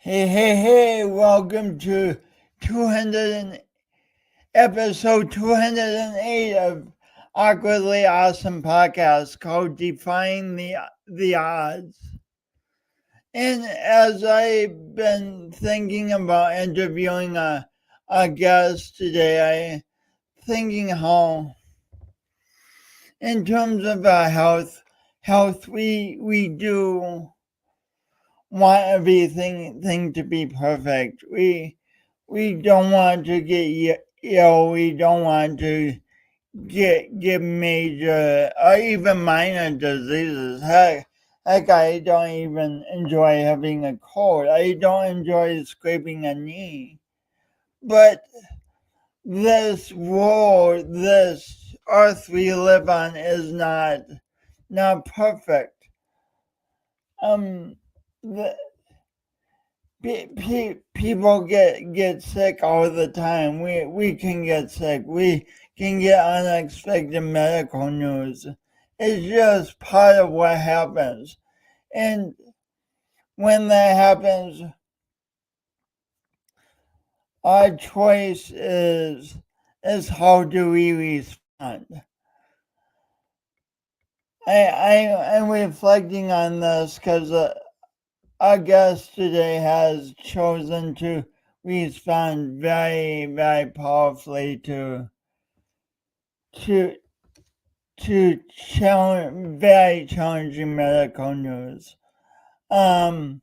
Hey, welcome to 200 episode 208 of Awkwardly Awesome podcast called Defying the Odds. And as I've been thinking about interviewing a guest today, I thinking how in terms of health we do want everything to be perfect. We don't want to get ill. We don't want to get major or even minor diseases. Heck, I don't even enjoy having a cold. I don't enjoy scraping a knee. But this world, this earth we live on, is not perfect. The, People get sick all the time. We can get sick. We can get unexpected medical news. It's just part of what happens. And when that happens, our choice is how do we respond. I'm reflecting on this because our guest today has chosen to respond very, very powerfully to very challenging medical news. I'll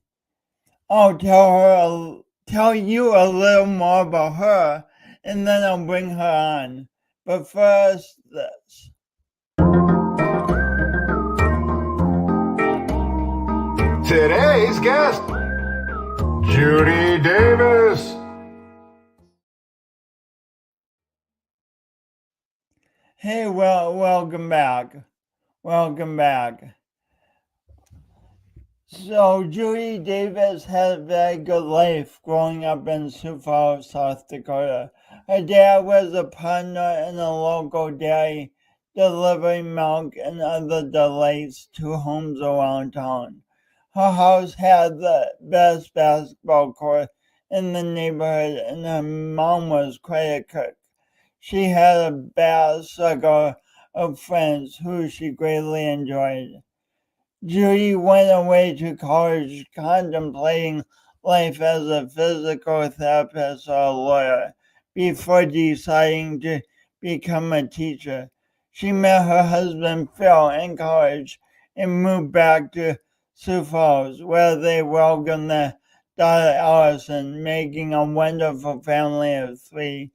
tell you a little more about her, and then I'll bring her on. But first, this. Today's guest, Judy Davis. Hey, welcome back. Welcome back. So, Judy Davis had a very good life growing up in Sioux Falls, South Dakota. Her dad was a partner in a local dairy, delivering milk and other delights to homes around town. Her house had the best basketball court in the neighborhood, and her mom was quite a cook. She had a vast circle of friends who she greatly enjoyed. Judy went away to college contemplating life as a physical therapist or a lawyer before deciding to become a teacher. She met her husband Phil in college and moved back to Sioux Falls, where they welcomed their daughter Allison, making a wonderful family of three.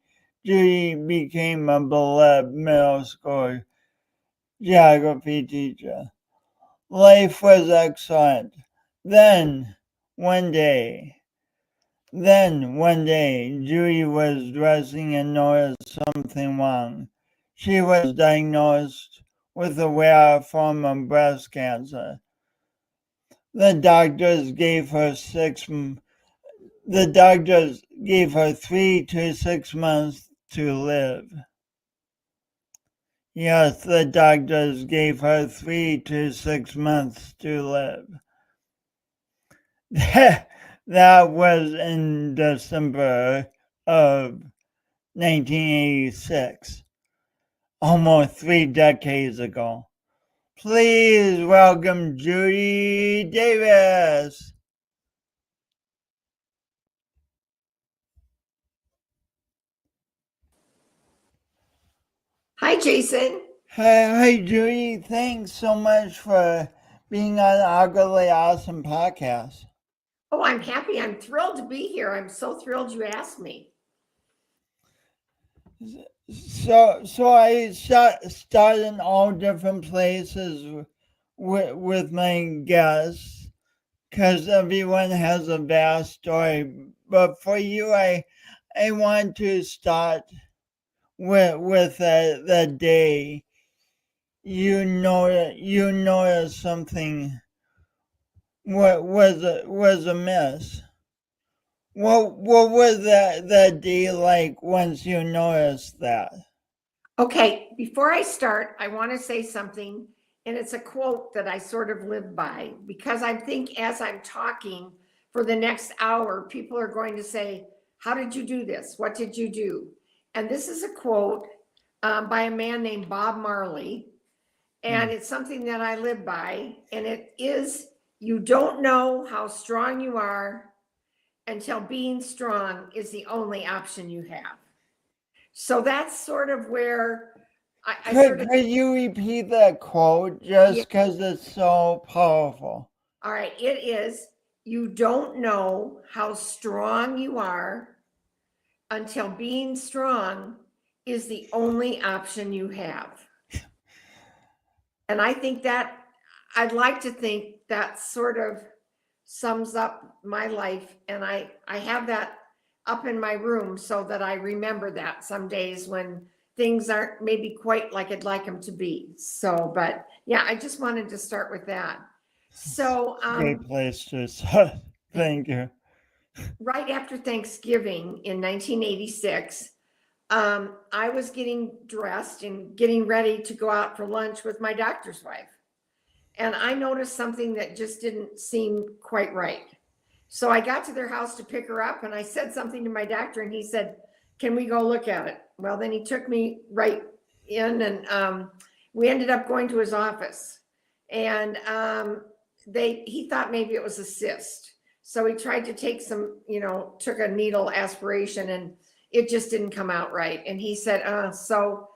Judy became a beloved middle school geography teacher. Life was excellent. Then, one day, Judy was dressing and noticed something wrong. She was diagnosed with a rare form of breast cancer. The doctors gave her 3 to 6 months to live. Yes, the doctors gave her 3 to 6 months to live. That was in December of 1986, almost 3 decades ago. Please welcome Judy Davis. Hi, Jason. Hi, Judy. Thanks so much for being on Awkwardly Awesome podcast. Oh, I'm happy. I'm thrilled to be here. I'm so thrilled you asked me. So I start in all different places with my guests because everyone has a vast story. But for you, I want to start with the day you noticed something was amiss. What was that day like once you noticed that? Okay, before I start, I want to say something, and it's a quote that I sort of live by because I think as I'm talking, for the next hour, people are going to say, how did you do this? What did you do? And this is a quote by a man named Bob Marley. And it's something that I live by. And it is, you don't know how strong you are until being strong is the only option you have. So that's sort of where Could you repeat that quote just because it's so powerful? All right, it is, you don't know how strong you are until being strong is the only option you have. And I think that, I'd like to think that sort of sums up my life. And I have that up in my room so that I remember that some days when things aren't maybe quite like I'd like them to be. So, but yeah, I just wanted to start with that. So, great place to start. Thank you. Right after Thanksgiving in 1986, I was getting dressed and getting ready to go out for lunch with my doctor's wife. And I noticed something that just didn't seem quite right. So I got to their house to pick her up and I said something to my doctor and he said, can we go look at it? Well, then he took me right in and we ended up going to his office and he thought maybe it was a cyst. So he tried to take some, took a needle aspiration and it just didn't come out right. And he said, so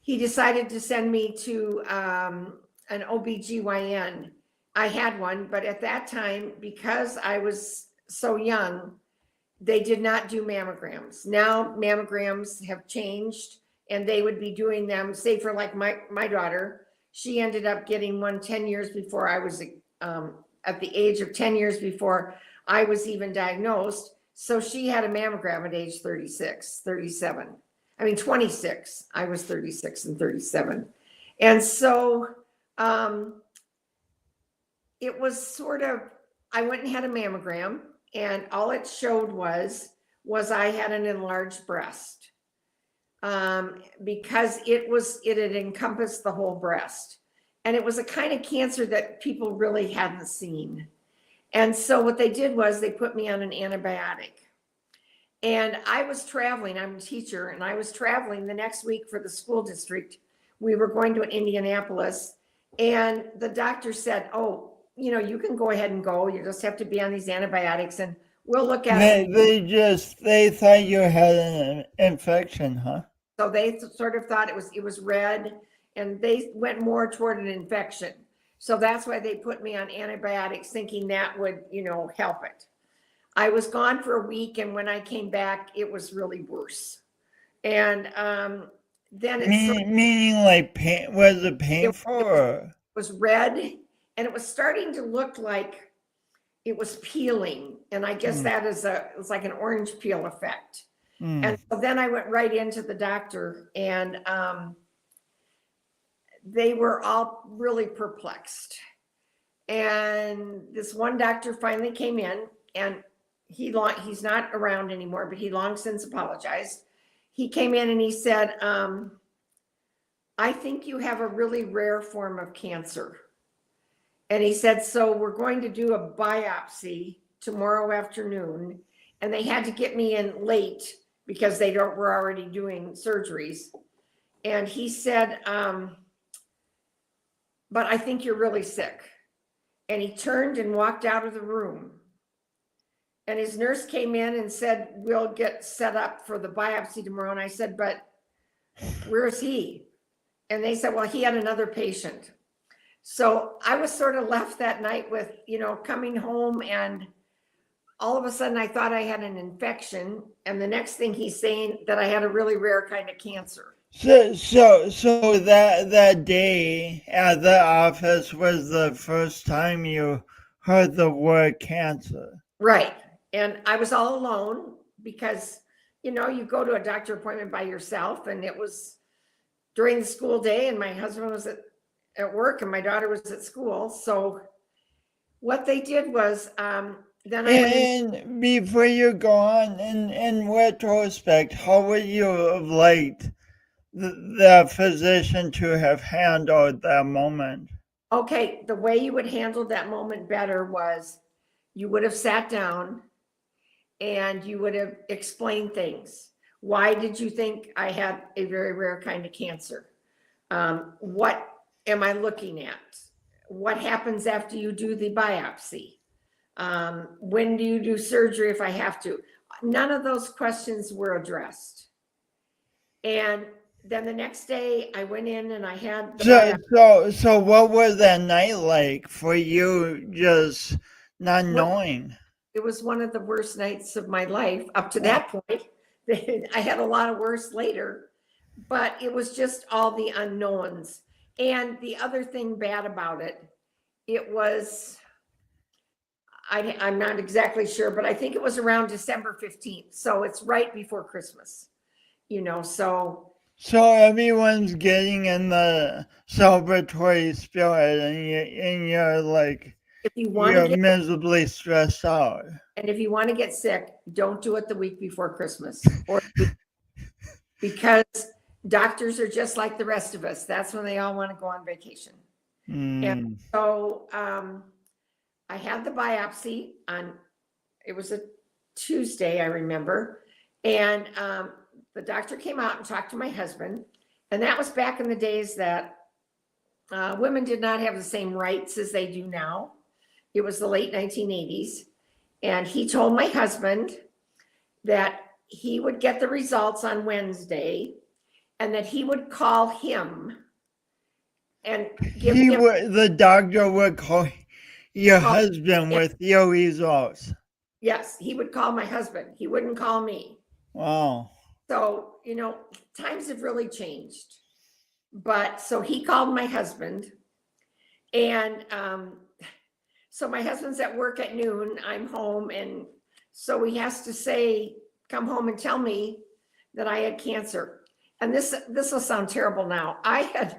he decided to send me to an OBGYN. I had one, but at that time, because I was so young, they did not do mammograms. Now mammograms have changed and they would be doing them, say for like my daughter, she ended up getting one 10 years before I was, at the age of 10 years before I was even diagnosed. So she had a mammogram at age 37. I mean, 26. I was 36 and 37. And so it was sort of, I went and had a mammogram and all it showed was I had an enlarged breast because it had encompassed the whole breast. And it was a kind of cancer that people really hadn't seen. And so what they did was they put me on an antibiotic. And I was traveling, I'm a teacher, and I was traveling the next week for the school district. We were going to Indianapolis, and the doctor said, oh, you can go ahead and go. You just have to be on these antibiotics, and we'll look at it. They thought you had an infection, huh? So they sort of thought it was red, and they went more toward an infection. So that's why they put me on antibiotics, thinking that would, help it. I was gone for a week, and when I came back, it was really worse. And then meaning like pain, was it painful? It was red, and it was starting to look like it was peeling. And I guess that is it's like an orange peel effect. And so then I went right into the doctor, and they were all really perplexed. And this one doctor finally came in, and he's not around anymore, but he long since apologized. He came in and he said, I think you have a really rare form of cancer. And he said, so we're going to do a biopsy tomorrow afternoon. And they had to get me in late because were already doing surgeries. And he said, but I think you're really sick. And he turned and walked out of the room. And his nurse came in and said, we'll get set up for the biopsy tomorrow. And I said, but where is he? And they said, well, he had another patient. So I was sort of left that night with, coming home, and all of a sudden I thought I had an infection. And the next thing he's saying that I had a really rare kind of cancer. So that day at the office was the first time you heard the word cancer. Right. And I was all alone because, you go to a doctor appointment by yourself, and it was during the school day, and my husband was at work and my daughter was at school. So what they did was, before you go on, in retrospect, how would you have liked the physician to have handled that moment? Okay, the way you would handle that moment better was you would have sat down and you would have explained things. Why did you think I had a very rare kind of cancer? What am I looking at? What happens after you do the biopsy? When do you do surgery if I have to? None of those questions were addressed. And then the next day I went in and I had the biopsy. So what was that night like for you, just not knowing? It was one of the worst nights of my life up to that point. I had a lot of worse later, but it was just all the unknowns. And the other thing bad about it, it was, I'm not exactly sure, but I think it was around December 15th. So it's right before Christmas, so. So everyone's getting in the celebratory spirit and you're like, if you want you're to get miserably stressed out. And if you want to get sick, don't do it the week before Christmas, because doctors are just like the rest of us. That's when they all want to go on vacation. And so I had the biopsy it was a Tuesday, I remember. And the doctor came out and talked to my husband. And that was back in the days that women did not have the same rights as they do now. It was the late 1980s. And he told my husband that he would get the results on Wednesday and that he would call him and give him. The doctor would call your husband with your results. Yes, he would call my husband. He wouldn't call me. Wow. So, times have really changed. But so he called my husband, and so my husband's at work at noon, I'm home, and so he has to come home and tell me that I had cancer. And this will sound terrible now. I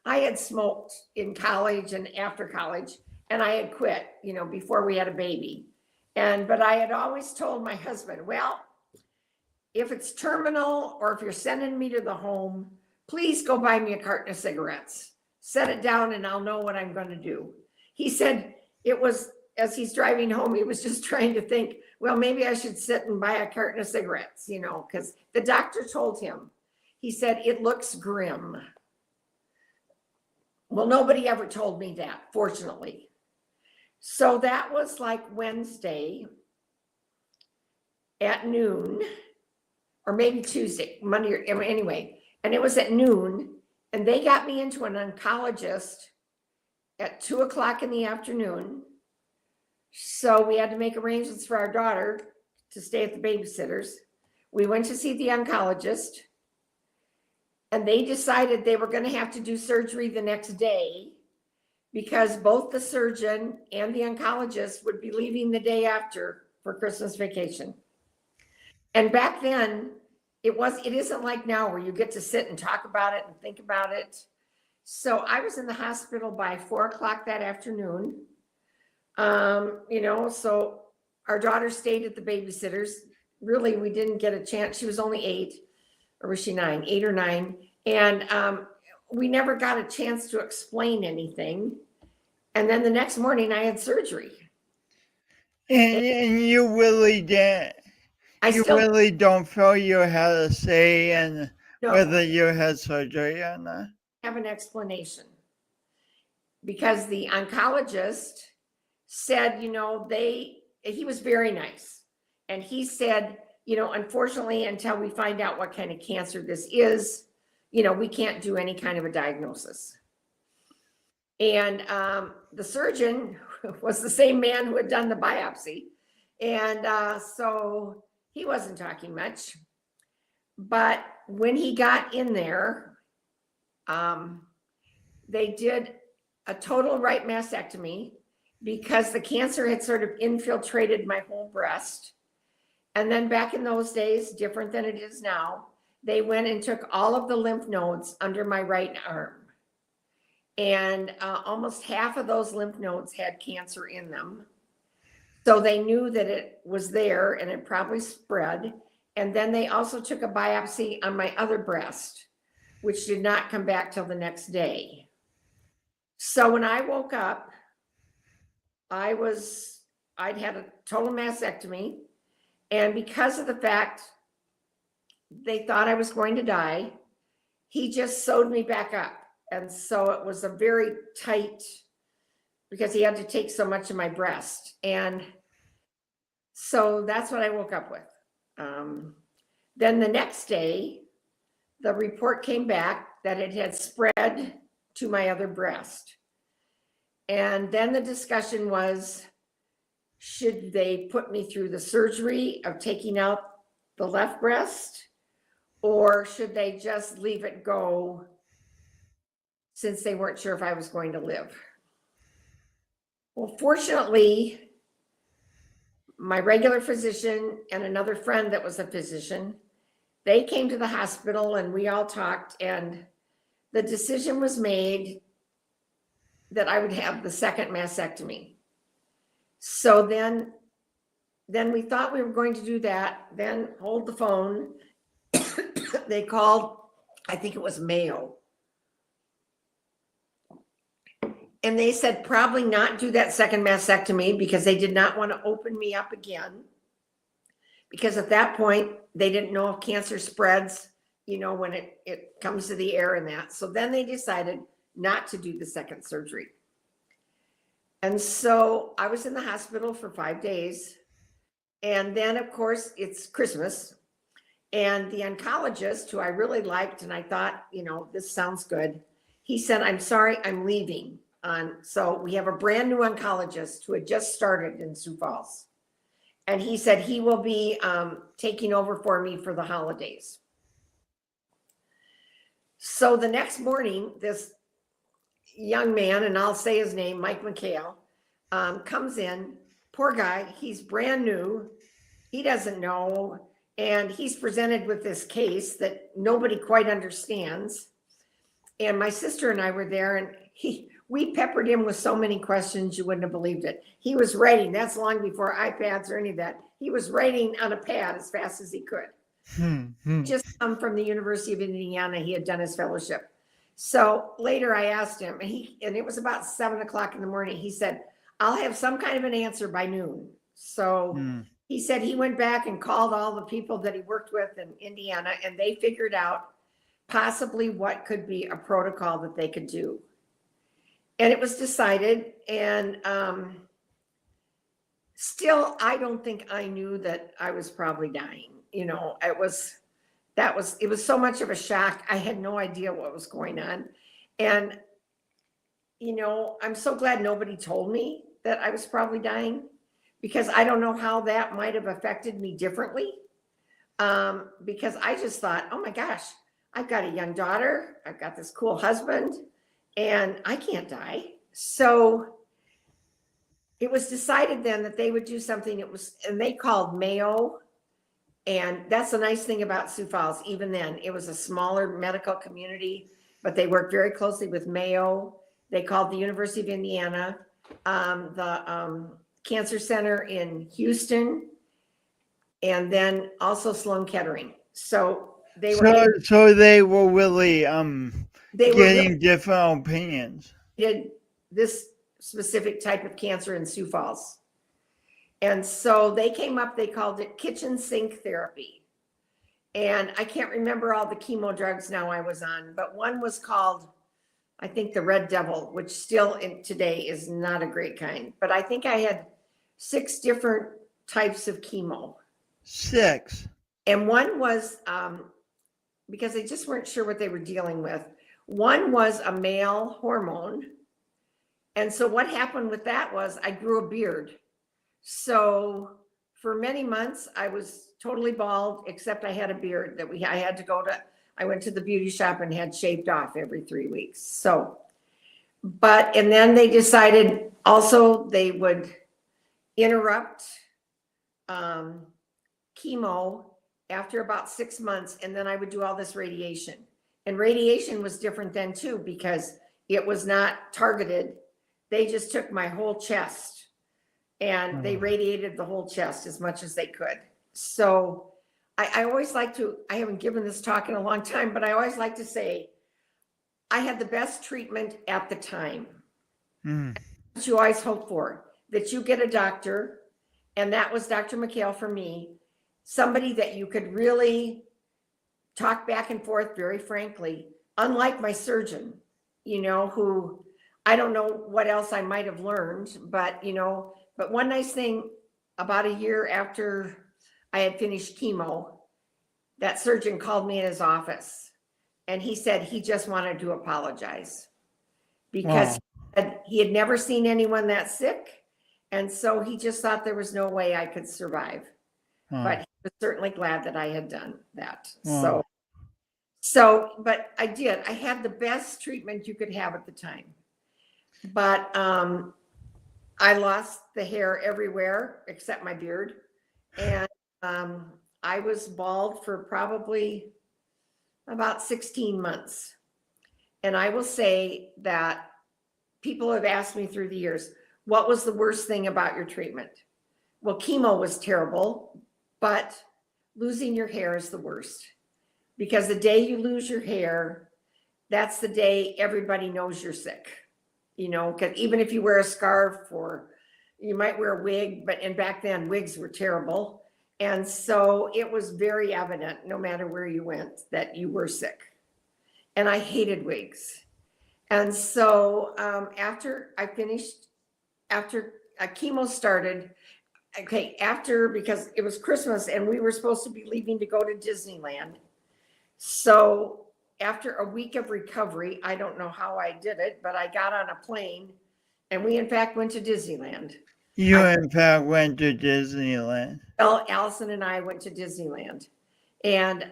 had smoked in college and after college, and I had quit, before we had a baby. But I had always told my husband, well, if it's terminal or if you're sending me to the home, please go buy me a carton of cigarettes. Set it down and I'll know what I'm going to do. He said, it was, as he's driving home, he was just trying to think, well, maybe I should sit and buy a carton of cigarettes, because the doctor told him, he said, it looks grim. Well, nobody ever told me that, fortunately. So that was like Wednesday at noon, or maybe Tuesday, Monday, or anyway. And it was at noon, and they got me into an oncologist at 2:00 in the afternoon. So we had to make arrangements for our daughter to stay at the babysitter's. We went to see the oncologist, and they decided they were going to have to do surgery the next day because both the surgeon and the oncologist would be leaving the day after for Christmas vacation. And back then, it isn't like now where you get to sit and talk about it and think about it. So I was in the hospital by 4:00 that afternoon. So our daughter stayed at the babysitter's. Really, we didn't get a chance. She was only 8, or was she 9? 8 or 9. And we never got a chance to explain anything. And then the next morning I had surgery. And you really did. Really don't feel you had a say in whether you had surgery or not? Have an explanation. Because the oncologist said, he was very nice. And he said, unfortunately, until we find out what kind of cancer this is, we can't do any kind of a diagnosis. And the surgeon was the same man who had done the biopsy. And so he wasn't talking much. But when he got in there, they did a total right mastectomy because the cancer had sort of infiltrated my whole breast. And then back in those days, different than it is now, they went and took all of the lymph nodes under my right arm. And almost half of those lymph nodes had cancer in them. So they knew that it was there and it probably spread. And then they also took a biopsy on my other breast, which did not come back till the next day. So when I woke up, I was I'd had a total mastectomy. And because of the fact they thought I was going to die, he just sewed me back up. And so it was a very tight, because he had to take so much of my breast. And so that's what I woke up with. Then the next day, the report came back that it had spread to my other breast. And then the discussion was, should they put me through the surgery of taking out the left breast, or should they just leave it go since they weren't sure if I was going to live? Well, fortunately, my regular physician and another friend that was a physician, they came to the hospital and we all talked, and the decision was made that I would have the second mastectomy. So then we thought we were going to do that, then hold the phone. They called, I think it was Mayo. And they said probably not do that second mastectomy because they did not want to open me up again. Because at that point, they didn't know if cancer spreads, when it comes to the air and that. So then they decided not to do the second surgery. And so I was in the hospital for 5 days. And then, of course, it's Christmas. And the oncologist, who I really liked, and I thought, this sounds good, he said, I'm sorry, I'm leaving. So we have a brand new oncologist who had just started in Sioux Falls. And he said he will be taking over for me for the holidays. So the next morning, this young man, and I'll say his name, Mike McHale, comes in. Poor guy, he's brand new. He doesn't know. And he's presented with this case that nobody quite understands. And my sister and I were there, and we peppered him with so many questions, you wouldn't have believed it. He was writing, that's long before iPads or any of that. He was writing on a pad as fast as he could. Just come from the University of Indiana, he had done his fellowship. So later I asked him, and it was about 7 o'clock in the morning. He said, I'll have some kind of an answer by noon. So he said he went back and called all the people that he worked with in Indiana, and they figured out possibly what could be a protocol that they could do. And it was decided, and still, I don't think I knew that I was probably dying. It was so much of a shock. I had no idea what was going on. And, I'm so glad nobody told me that I was probably dying, because I don't know how that might have affected me differently. Because I just thought, oh my gosh, I've got a young daughter. I've got this cool husband, and I can't die. So it was decided then that they would do something. And they called Mayo. And that's the nice thing about Sioux Falls. Even then, it was a smaller medical community, but they worked very closely with Mayo. They called the University of Indiana, the Cancer Center in Houston, and then also Sloan Kettering. So they were they were really getting different opinions. Did this specific type of cancer in Sioux Falls. And so they came up, they called it kitchen sink therapy. And I can't remember all the chemo drugs now I was on, but one was called, I think, the Red Devil, which still today is not a great kind. But I think I had 6 different types of chemo. 6. And one was, because they just weren't sure what they were dealing with. One was a male hormone. And so what happened with that was I grew a beard. So for many months, I was totally bald, except I had a beard that I went to the beauty shop and had shaved off every 3 weeks. So, and then they decided also they would interrupt chemo after about 6 months, and then I would do all this radiation. And radiation was different then too, because it was not targeted. They just took my whole chest and they radiated the whole chest as much as they could. So I always like to, I haven't given this talk in a long time, but I always like to say, I had the best treatment at the time. What you always hope for, that you get a doctor And that was Dr. McHale for me, somebody that you could really talk back and forth very frankly, unlike my surgeon, who I don't know what else I might have learned, but one nice thing about a year after I had finished chemo, that surgeon called me in his office and he said he just wanted to apologize because he had never seen anyone that sick. And so he just thought there was no way I could survive. But he was certainly glad that I had done that. But I did. I had the best treatment you could have at the time. But I lost the hair everywhere except my beard. And I was bald for probably about 16 months. And I will say that people have asked me through the years, what was the worst thing about your treatment? Well, chemo was terrible, but losing your hair is the worst. Because the day you lose your hair, that's the day everybody knows you're sick. Because even if you wear a scarf or you might wear a wig, and back then wigs were terrible. And so it was very evident, no matter where you went, that you were sick. And I hated wigs. And so after chemo started, because it was Christmas and we were supposed to be leaving to go to Disneyland. So after a week of recovery, I don't know how I did it, but I got on a plane and we in fact went to Disneyland. In fact went to Disneyland. Well, Allison and I went to Disneyland. And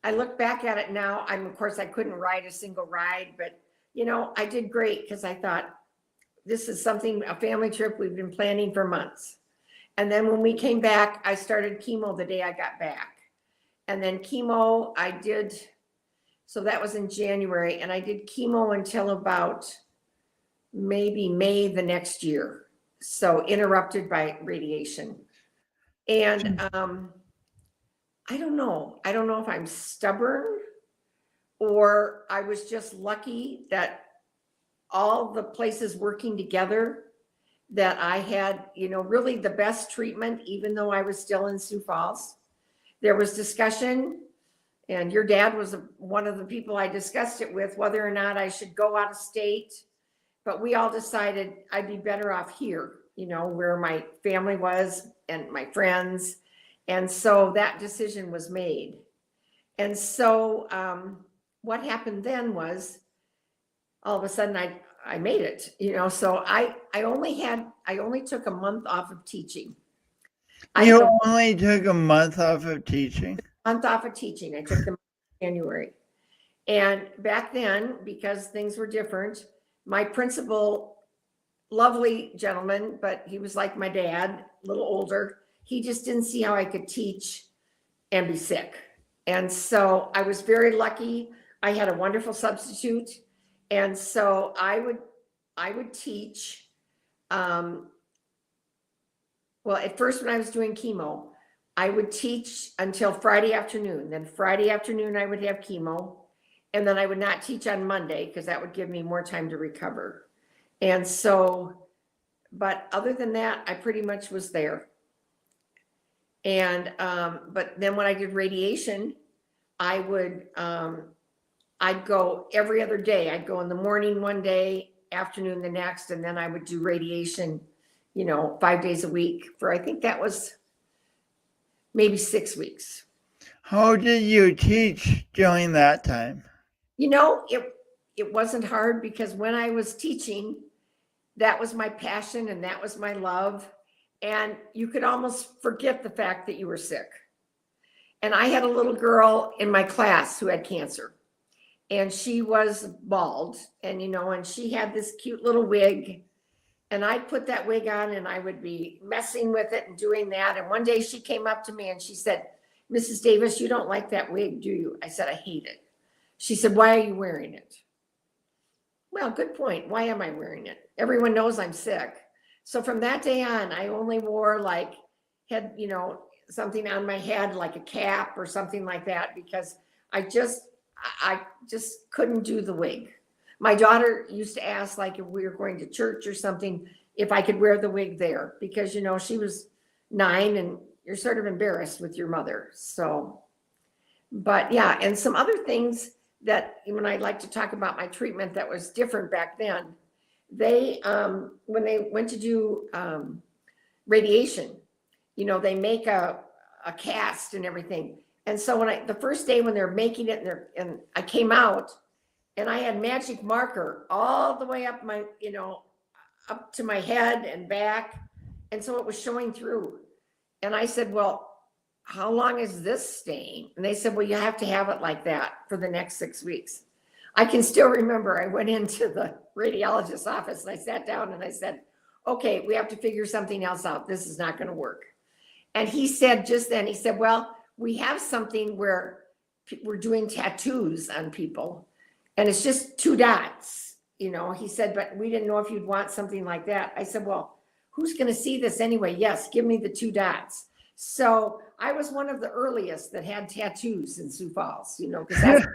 I look back at it now. Of course, I couldn't ride a single ride, but I did great because I thought, this is a family trip we've been planning for months. And then when we came back, I started chemo the day I got back. And then chemo, so that was in January, and I did chemo until about maybe May the next year. So interrupted by radiation. And I don't know if I'm stubborn or I was just lucky that all the places working together, that I had, really the best treatment, even though I was still in Sioux Falls. There was discussion, and your dad was one of the people I discussed it with, whether or not I should go out of state. But we all decided I'd be better off here, where my family was and my friends. And so that decision was made. And so what happened then was, all of a sudden I made it, so I only took a month off of teaching. You only took a month off of teaching? Month off of teaching. I took them in January. And back then, because things were different, my principal, lovely gentleman, but he was like my dad, a little older. He just didn't see how I could teach and be sick. And so I was very lucky. I had a wonderful substitute. And so I would teach, at first when I was doing chemo, I would teach until Friday afternoon. Then Friday afternoon, I would have chemo. And then I would not teach on Monday because that would give me more time to recover. And so, but other than that, I pretty much was there. And, but then when I did radiation, I would, I'd go every other day. I'd go in the morning one day, afternoon the next, and then I would do radiation, 5 days a week for, I think that was maybe 6 weeks. How did you teach during that time? It wasn't hard because when I was teaching, that was my passion and that was my love. And you could almost forget the fact that you were sick. And I had a little girl in my class who had cancer. And she was bald, and and she had this cute little wig, and I'd put that wig on and I would be messing with it and doing that. And one day she came up to me and she said, "Mrs. Davis, you don't like that wig, do you?" I said, "I hate it." She said, "Why are you wearing it?" Well, good point. Why am I wearing it? Everyone knows I'm sick. So from that day on, I only wore had something on my head, like a cap or something like that, because I just couldn't do the wig. My daughter used to ask, if we were going to church or something, if I could wear the wig there, because, you know, she was 9 and you're sort of embarrassed with your mother. So, but yeah, and some other things that when I like to talk about my treatment that was different back then, they, when they went to do radiation, you know, they make a cast and everything. And so when the first day when they're making it and I came out and I had magic marker all the way up my, you know, up to my head and back. And so it was showing through. And I said, well, how long is this staying? And they said, well, you have to have it like that for the next 6 weeks. I can still remember I went into the radiologist's office and I sat down and I said, okay, we have to figure something else out. This is not going to work. And he said just then, he said, well, we have something where we're doing tattoos on people and it's just 2 dots, you know. He said, but we didn't know if you'd want something like that. I said, well, who's going to see this anyway? Yes, give me the 2 dots. So I was one of the earliest that had tattoos in Sioux Falls, you know, because that's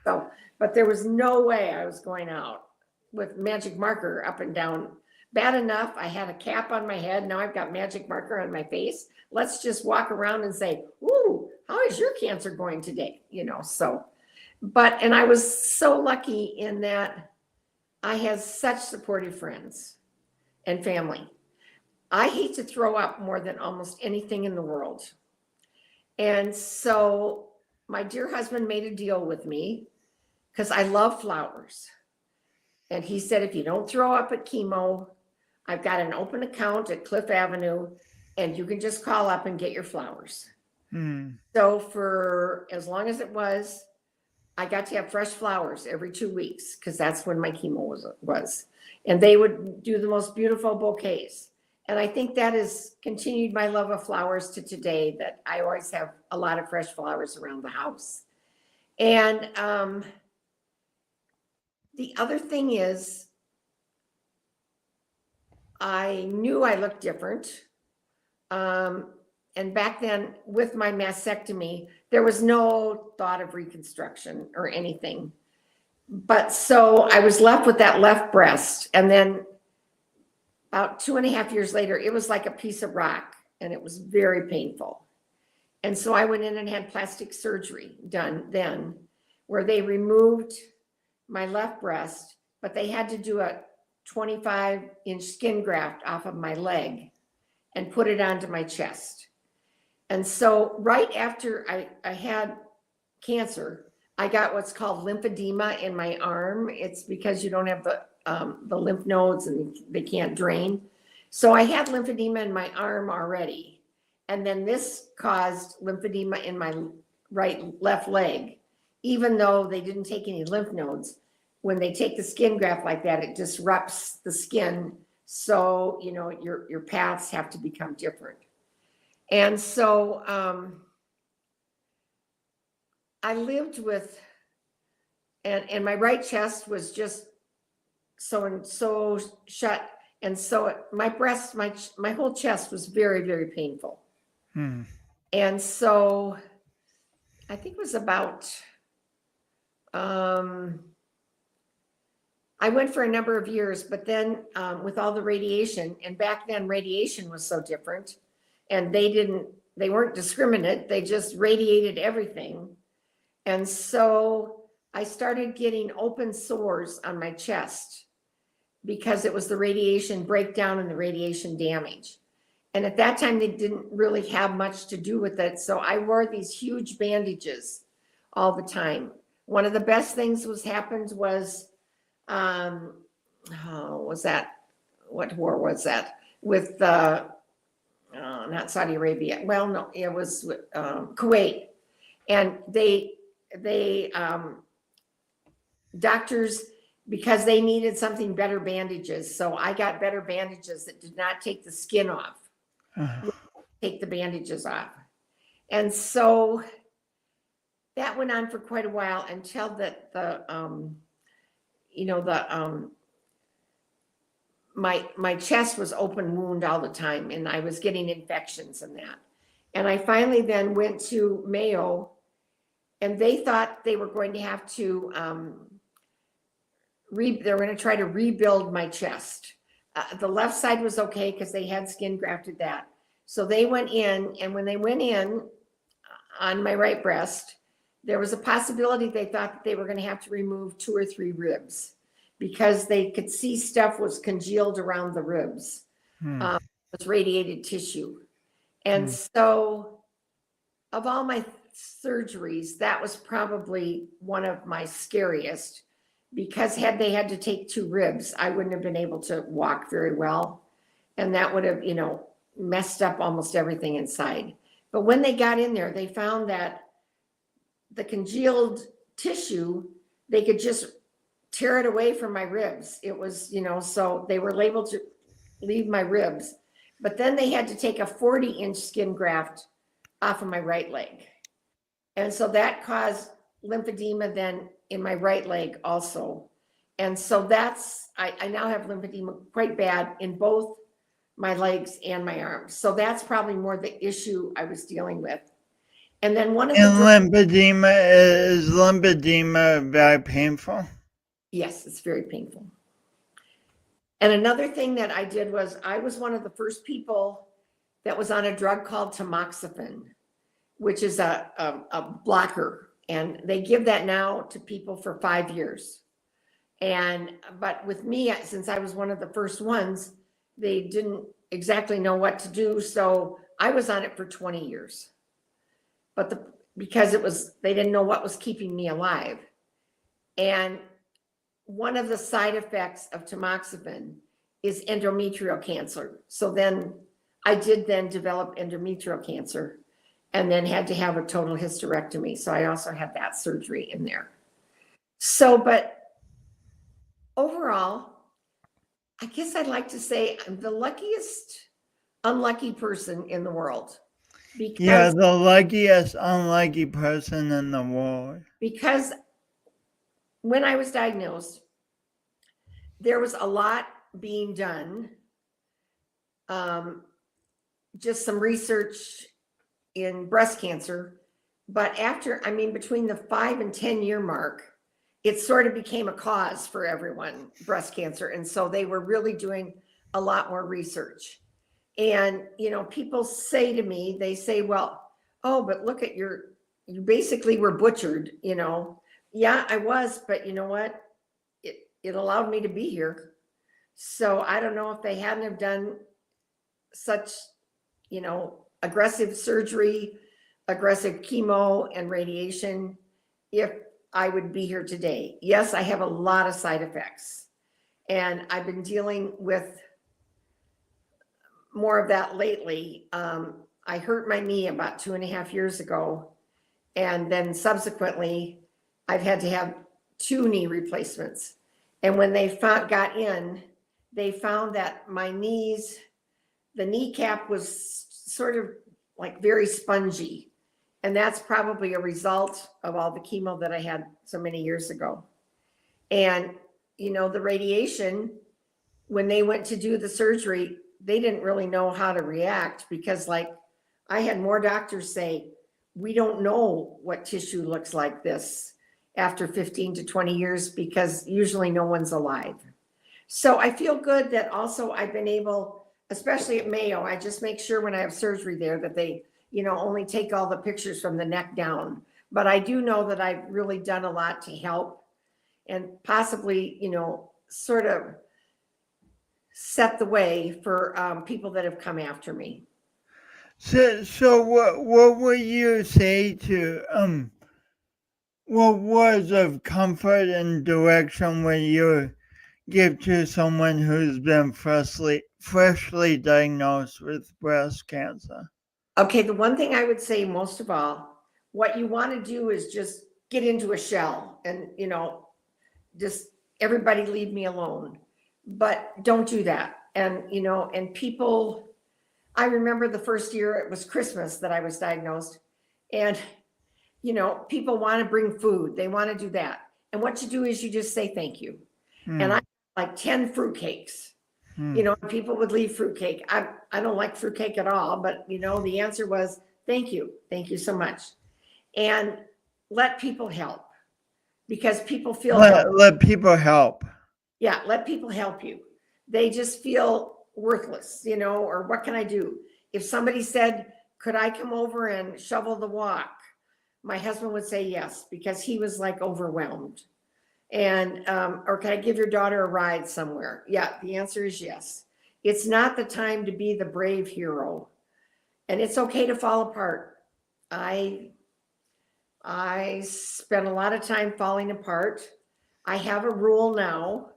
so, but there was no way I was going out with magic marker up and down. Bad enough, I had a cap on my head. Now I've got magic marker on my face. Let's just walk around and say, ooh, how is your cancer going today? You know, so, but, and I was so lucky in that I had such supportive friends and family. I hate to throw up more than almost anything in the world. And so my dear husband made a deal with me because I love flowers. And he said, if you don't throw up at chemo, I've got an open account at Cliff Avenue and you can just call up and get your flowers. So for as long as it was, I got to have fresh flowers every 2 weeks because that's when my chemo was. And they would do the most beautiful bouquets. And I think that has continued my love of flowers to today, that I always have a lot of fresh flowers around the house. And the other thing is, I knew I looked different. And back then with my mastectomy, there was no thought of reconstruction or anything. But so I was left with that left breast. And then about 2.5 years later, it was like a piece of rock and it was very painful. And so I went in and had plastic surgery done then, where they removed my left breast, but they had to do a 25-inch skin graft off of my leg and put it onto my chest. And so right after I had cancer, I got what's called lymphedema in my arm. It's because you don't have the lymph nodes and they can't drain. So I had lymphedema in my arm already. And then this caused lymphedema in my left leg. Even though they didn't take any lymph nodes, when they take the skin graft like that, it disrupts the skin. So, you know, your paths have to become different. And so I lived with, and my right chest was just so shut. And so my breast, my whole chest was very, very painful. And so I think it was about, I went for a number of years, but then with all the radiation, and back then radiation was so different, and they weren't discriminate, they just radiated everything. And so I started getting open sores on my chest because it was the radiation breakdown and the radiation damage. And at that time, they didn't really have much to do with it. So I wore these huge bandages all the time. One of the best things happened was, what war was that? With not Saudi Arabia. Well, no, it was Kuwait. And they doctors, because they needed something better bandages. So I got better bandages that did not take the skin off, take the bandages off. And so that went on for quite a while until that my chest was open wound all the time and I was getting infections and that. And I finally then went to Mayo and they thought they were going to have to, they were going to try to rebuild my chest. The left side was okay because they had skin grafted that. So they went in, and when they went in on my right breast, there was a possibility they thought that they were going to have to remove 2 or 3 ribs because they could see stuff was congealed around the ribs. It was radiated tissue. And so of all my surgeries, that was probably one of my scariest, because had they had to take 2 ribs, I wouldn't have been able to walk very well. And that would have, messed up almost everything inside. But when they got in there, they found that the congealed tissue, they could just tear it away from my ribs. It was, so they were able to leave my ribs. But then they had to take a 40-inch skin graft off of my right leg. And so that caused lymphedema then in my right leg also. And so I now have lymphedema quite bad in both my legs and my arms. So that's probably more the issue I was dealing with. And then one of lymphedema, is lymphedema very painful? Yes, it's very painful. And another thing that I did was I was one of the first people that was on a drug called tamoxifen, which is a blocker. And they give that now to people for 5 years. But with me, since I was one of the first ones, they didn't exactly know what to do. So I was on it for 20 years. But because they didn't know what was keeping me alive. And one of the side effects of tamoxifen is endometrial cancer. So then I did develop endometrial cancer and then had to have a total hysterectomy. So I also had that surgery in there. So, but overall, I guess I'd like to say I'm the luckiest unlucky person in the world. You're the luckiest unlucky person in the world. Because when I was diagnosed, there was a lot being done. Just some research in breast cancer. But between the 5 and 10 year mark, it sort of became a cause for everyone, breast cancer. And so they were really doing a lot more research. And, people say to me, they say, well, oh, but look at you basically were butchered, Yeah, I was, but you know what? It allowed me to be here. So I don't know if they hadn't have done such, aggressive surgery, aggressive chemo and radiation, if I would be here today. Yes, I have a lot of side effects, and I've been dealing with more of that lately. I hurt my knee about 2.5 years ago. And then subsequently, I've had to have 2 knee replacements. And when they got in, they found that my knees, the kneecap was sort of like very spongy. And that's probably a result of all the chemo that I had so many years ago. And, the radiation, when they went to do the surgery, they didn't really know how to react, because I had more doctors say, we don't know what tissue looks like this after 15 to 20 years, because usually no one's alive. So I feel good that also I've been able, especially at Mayo, I just make sure when I have surgery there that they, only take all the pictures from the neck down. But I do know that I've really done a lot to help and possibly, sort of set the way for people that have come after me. So what would you say to what words of comfort and direction would you give to someone who's been freshly diagnosed with breast cancer? Okay, the one thing I would say most of all, what you want to do is just get into a shell and, just everybody leave me alone. But don't do that. And, and people, I remember the first year it was Christmas that I was diagnosed, and, people want to bring food. They want to do that. And what you do is you just say thank you. And I like 10 fruitcakes. People would leave fruitcake. I don't like fruitcake at all, but the answer was thank you. Thank you so much. And let people help, because people feel let people help. Yeah, let people help you, they just feel worthless, you know, or what can I do? If somebody said, could I come over and shovel the walk? My husband would say yes, because he was like overwhelmed. And, or can I give your daughter a ride somewhere? Yeah, the answer is yes. It's not the time to be the brave hero. And it's okay to fall apart. I spent a lot of time falling apart. I have a rule now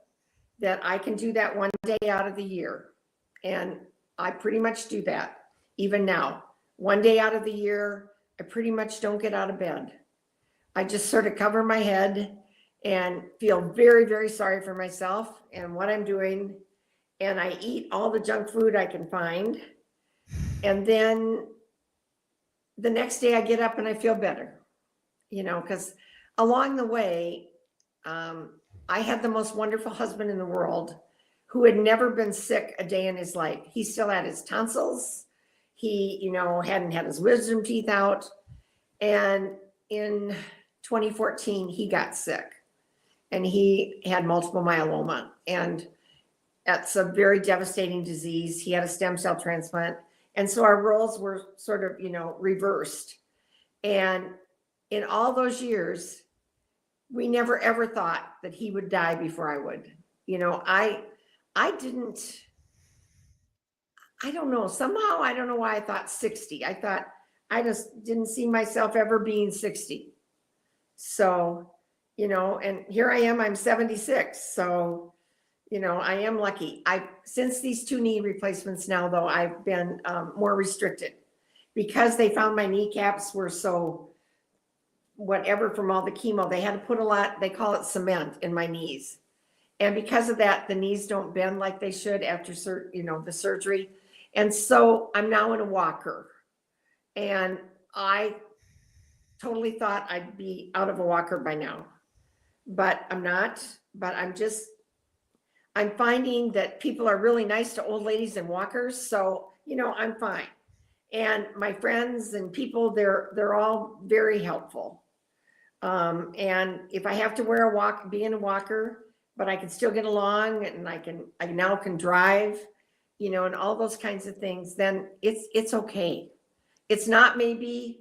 that I can do that one day out of the year. And I pretty much do that even now. One day out of the year, I pretty much don't get out of bed. I just sort of cover my head and feel very, very sorry for myself and what I'm doing. And I eat all the junk food I can find. And then the next day I get up and I feel better, you know, because along the way, I had the most wonderful husband in the world who had never been sick a day in his life. He still had his tonsils. He, you know, hadn't had his wisdom teeth out. And in 2014, he got sick and he had multiple myeloma. And that's a very devastating disease. He had a stem cell transplant. And so our roles were sort of, you know, reversed. And in all those years, we never ever thought that he would die before I would. You know, I don't know. Somehow, I don't know why I thought 60. I thought I just didn't see myself ever being 60. So, you know, and here I am, I'm 76. So, you know, I am lucky. Since these 2 knee replacements now, though, I've been more restricted because they found my kneecaps were so whatever from all the chemo. They had to put a lot, they call it cement in my knees. And because of that, the knees don't bend like they should after, you know, the surgery. And so I'm now in a walker. And I totally thought I'd be out of a walker by now, but I'm not. But I'm finding that people are really nice to old ladies in walkers. So, you know, I'm fine. And my friends and people, they're all very helpful. And if I have to be in a walker, but I can still get along and I now can drive, you know, and all those kinds of things, then it's okay. It's not maybe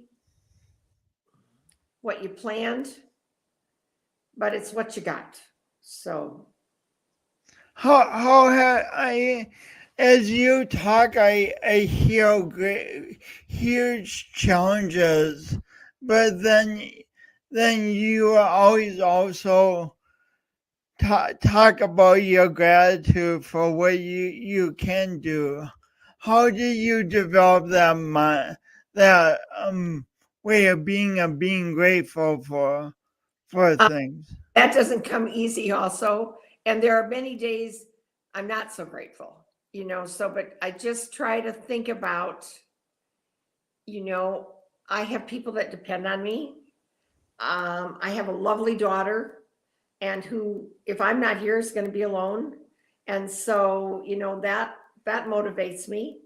what you planned, but it's what you got. So as you talk, I hear huge challenges, but then you always also talk about your gratitude for what you can do. How did you develop that way of being grateful for things? that doesn't come easy also. And there are many days I'm not so grateful, you know, so, but I just try to think about, you know, I have people that depend on me. I have a lovely daughter and who, if I'm not here, is going to be alone. And so, you know, that motivates me.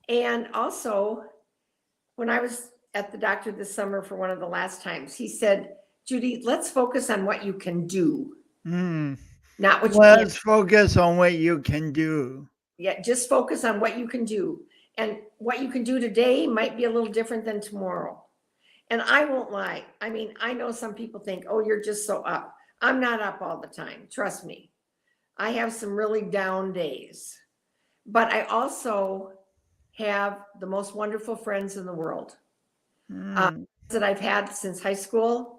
And also when I was at the doctor this summer for one of the last times, he said, Judy, let's focus on what you can do. Not what you can't. Let's focus on what you can do. Yeah, just focus on what you can do. And what you can do today might be a little different than tomorrow. And I won't lie. I mean, I know some people think, oh, you're just so up. I'm not up all the time. Trust me. I have some really down days. But I also have the most wonderful friends in the world that I've had since high school.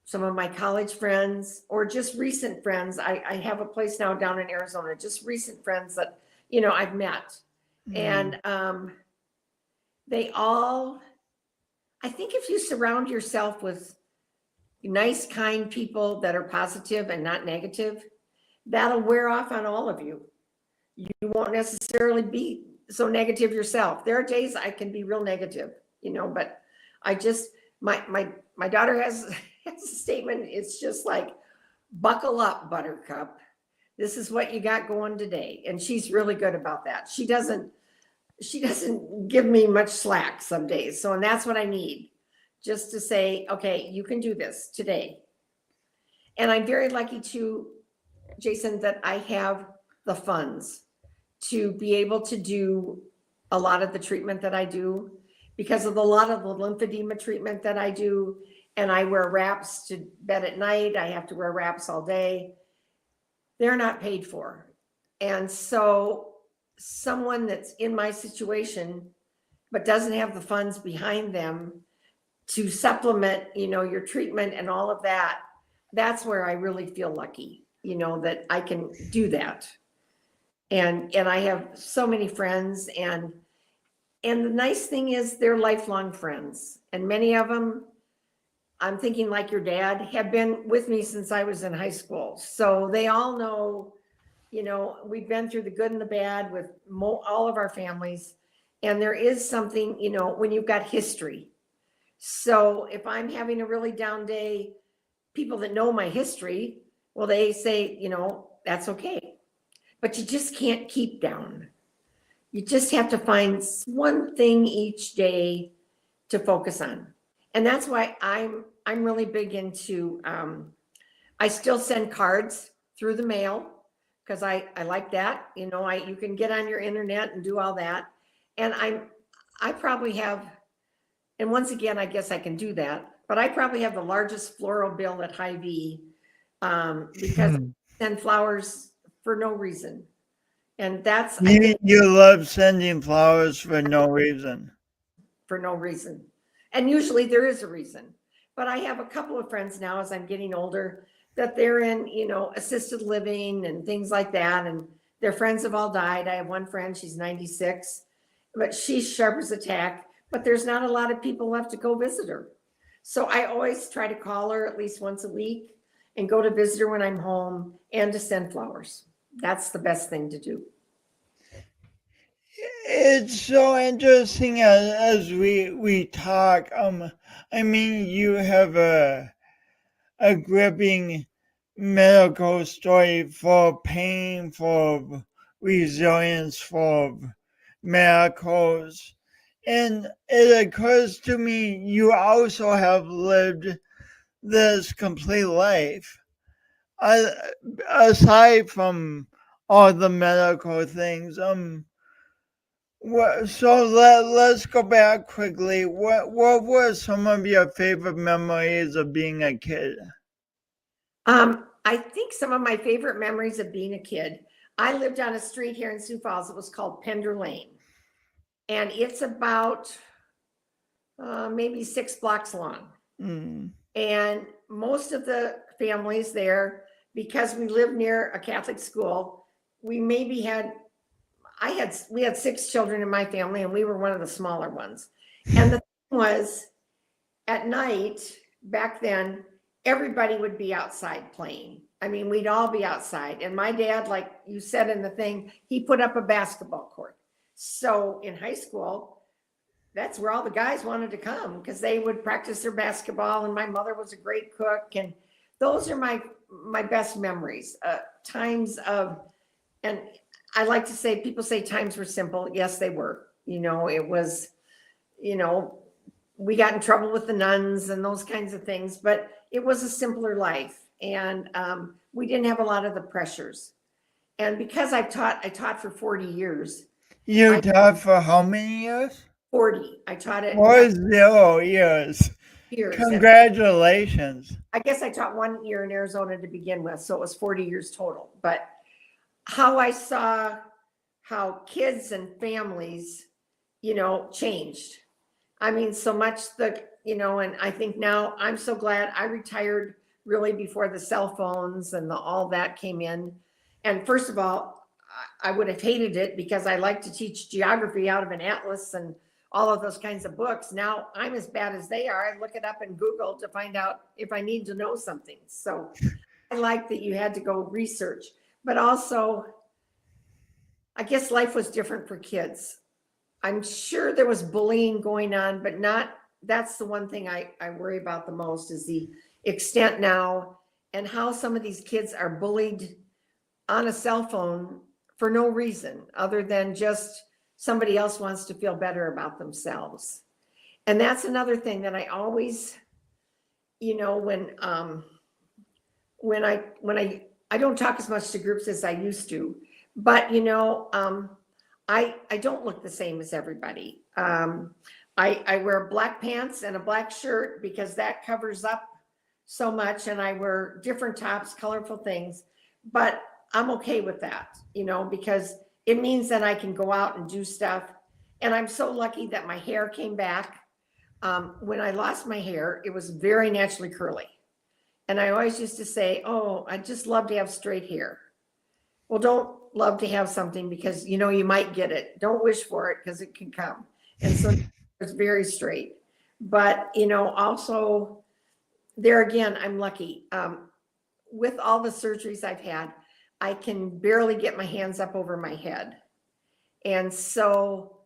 Some of my college friends or just recent friends. I have a place now down in Arizona, just recent friends that, you know, I've met. And they all, I think if you surround yourself with nice, kind people that are positive and not negative, that'll wear off on all of you. You won't necessarily be so negative yourself. There are days I can be real negative, you know, but I just, my daughter has a statement. It's just like, buckle up, buttercup. This is what you got going today. And she's really good about that. She doesn't give me much slack some days. So, and that's what I need, just to say, okay, you can do this today. And I'm very lucky too, Jason, that I have the funds to be able to do a lot of the treatment that I do because of a lot of the lymphedema treatment that I do. And I wear wraps to bed at night. I have to wear wraps all day. They're not paid for. And so someone that's in my situation, but doesn't have the funds behind them to supplement, your treatment and all of that, that's where I really feel lucky, that I can do that. And I have so many friends, and the nice thing is they're lifelong friends. And many of them, I'm thinking like your dad, have been with me since I was in high school. So they all know, we've been through the good and the bad with all of our families. And there is something, when you've got history. So if I'm having a really down day, people that know my history, well, they say, that's okay. But you just can't keep down. You just have to find one thing each day to focus on. And that's why I'm really big into, I still send cards through the mail because I like that. You can get on your internet and do all that. And I probably have, and once again, I guess I can do that, but I probably have the largest floral bill at Hy-Vee because I send flowers for no reason. And that's, I think, You love sending flowers for no reason. for no reason. And usually there is a reason. But I have a couple of friends now as I'm getting older that they're in, assisted living and things like that. And their friends have all died. I have one friend, she's 96, but she's sharp as a tack. But there's not a lot of people left to go visit her. So I always try to call her at least once a week and go to visit her when I'm home and to send flowers. That's the best thing to do. It's so interesting as we talk. You have a gripping medical story full of pain, full of resilience, full of miracles. And it occurs to me you also have lived this complete life. Aside from all the medical things, so let's go back quickly. What were some of your favorite memories of being a kid? I think some of my favorite memories of being a kid, I lived on a street here in Sioux Falls. It was called Pender Lane. And it's about maybe 6 blocks long. And most of the families there, because we lived near a Catholic school, we had 6 children in my family, and we were one of the smaller ones. And the thing was, at night, back then, everybody would be outside playing. I mean, we'd all be outside. And my dad, like you said in the thing, he put up a basketball court. So in high school, that's where all the guys wanted to come because they would practice their basketball. And my mother was a great cook. And those are my best memories, times of, and I like to say, people say times were simple. Yes, they were. It was, we got in trouble with the nuns and those kinds of things, but it was a simpler life. And we didn't have a lot of the pressures. And because I taught for 40 years. You taught for how many years? 40. I taught it. 40 years. Congratulations. I guess I taught 1 year in Arizona to begin with. So it was 40 years total. But how I saw how kids and families, changed. I mean, so much and I think now I'm so glad I retired really before the cell phones and all that came in. And first of all, I would have hated it because I like to teach geography out of an atlas and all of those kinds of books. Now I'm as bad as they are. I look it up in Google to find out if I need to know something. So I like that you had to go research, but also I guess life was different for kids. I'm sure there was bullying going on, but that's the one thing I worry about the most is the extent now and how some of these kids are bullied on a cell phone for no reason other than just somebody else wants to feel better about themselves. And that's another thing that I always, when I don't talk as much to groups as I used to, But I don't look the same as everybody. I wear black pants and a black shirt because that covers up so much, and I wear different tops, colorful things, but I'm okay with that, because it means that I can go out and do stuff. And I'm so lucky that my hair came back. When I lost my hair, it was very naturally curly. And I always used to say, oh, I just love to have straight hair. Well, don't love to have something because you might get it. Don't wish for it because it can come. And so it's very straight. But also there again, I'm lucky. With all the surgeries I've had, I can barely get my hands up over my head. And so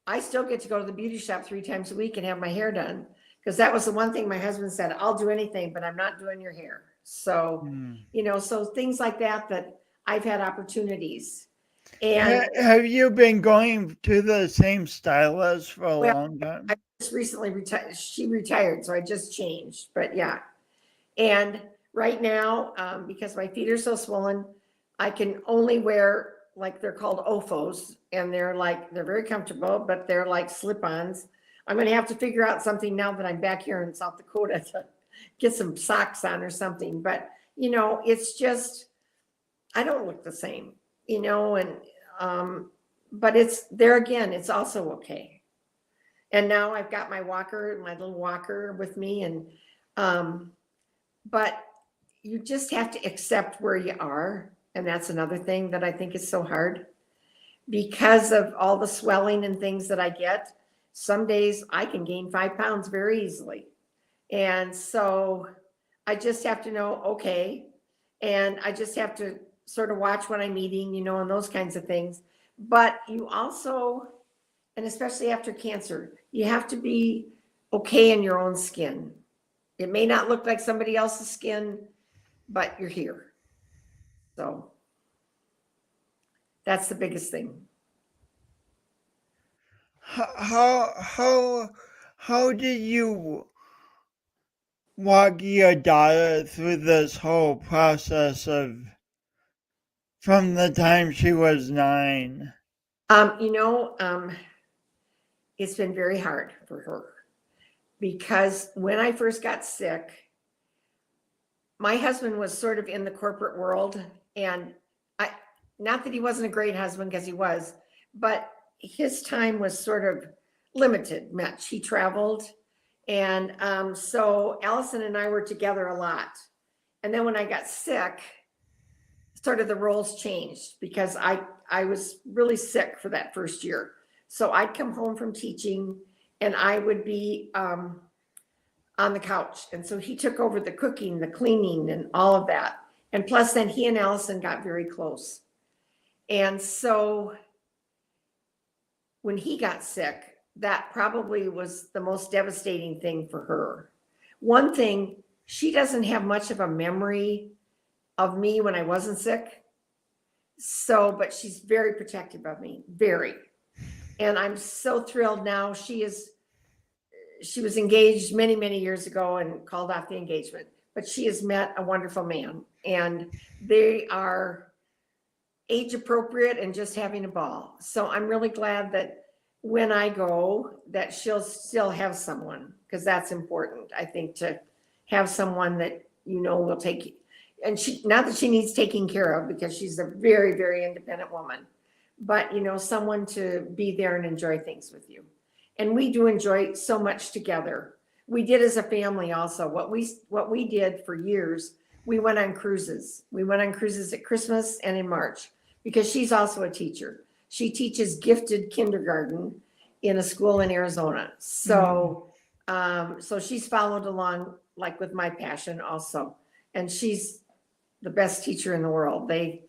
I still get to go to the beauty shop 3 times a week and have my hair done, because that was the one thing my husband said, I'll do anything, but I'm not doing your hair. So, so things like that I've had opportunities. And have you been going to the same stylist for a long time? I just recently retired. She retired, so I just changed. But yeah. And right now, because my feet are so swollen, I can only wear, like, they're called OFOs, and they're very comfortable, but they're like slip-ons. I'm going to have to figure out something now that I'm back here in South Dakota to get some socks on or something. But, it's just, I don't look the same, but it's there again, it's also okay. And now I've got my little walker with me. And, but you just have to accept where you are. And that's another thing that I think is so hard because of all the swelling and things that I get. Some days I can gain 5 pounds very easily. And so I just have to know, okay. And I just have to sort of watch what I'm eating, and those kinds of things. But you also, and especially after cancer, you have to be okay in your own skin. It may not look like somebody else's skin, but you're here. So that's the biggest thing. How did you walk your daughter through this whole process from the time she was 9? It's been very hard for her because when I first got sick, my husband was sort of in the corporate world, and not that he wasn't a great husband, because he was, but his time was sort of limited much. He traveled. And so Allison and I were together a lot. And then when I got sick, sort of the roles changed because I was really sick for that first year. So I'd come home from teaching and I would be on the couch. And so he took over the cooking, the cleaning, and all of that. And plus then he and Allison got very close. And so when he got sick, that probably was the most devastating thing for her. One thing, she doesn't have much of a memory of me when I wasn't sick. So, but she's very protective of me, very. And I'm so thrilled now. She was engaged many, many years ago and called off the engagement, but she has met a wonderful man, and they are age appropriate and just having a ball. So I'm really glad that when I go, that she'll still have someone, because that's important, I think, to have someone that will take, and she, not that she needs taking care of, because she's a very, very independent woman, but someone to be there and enjoy things with you. And we do enjoy so much together. We did as a family also. What we did for years, we went on cruises. We went on cruises at Christmas and in March, because she's also a teacher. She teaches gifted kindergarten in a school in Arizona. So, so she's followed along, like, with my passion also. And she's the best teacher in the world. They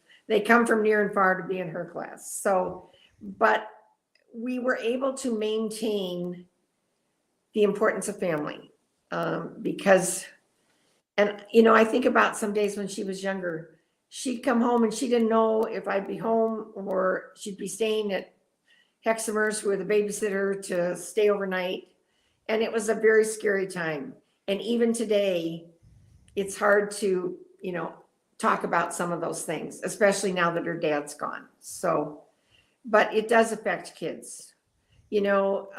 come from near and far to be in her class. So, but we were able to maintain the importance of family, because, and I think about some days when she was younger, she'd come home and she didn't know if I'd be home or she'd be staying at Hexamer's with a babysitter to stay overnight. And it was a very scary time. And even today, it's hard to, talk about some of those things, especially now that her dad's gone. So, but it does affect kids, you know,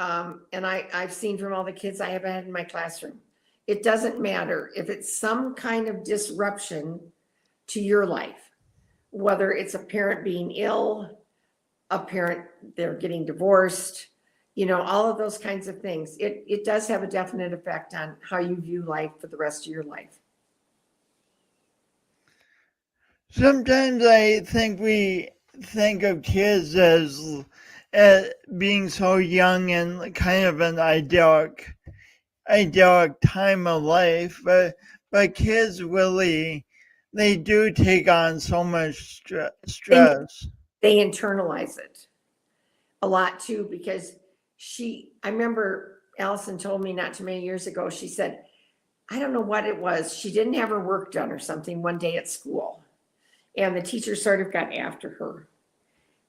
and I've seen from all the kids I have had in my classroom, it doesn't matter if it's some kind of disruption to your life, whether it's a parent being ill, a parent, they're getting divorced, you know, all of those kinds of things. It does have a definite effect on how you view life for the rest of your life. Sometimes I think we think of kids as being so young and kind of an idyllic time of life, but kids really, they do take on so much stress. They internalize it a lot too, because I remember Allison told me not too many years ago, she said, I don't know what it was. She didn't have her work done or something one day at school. And the teacher sort of got after her.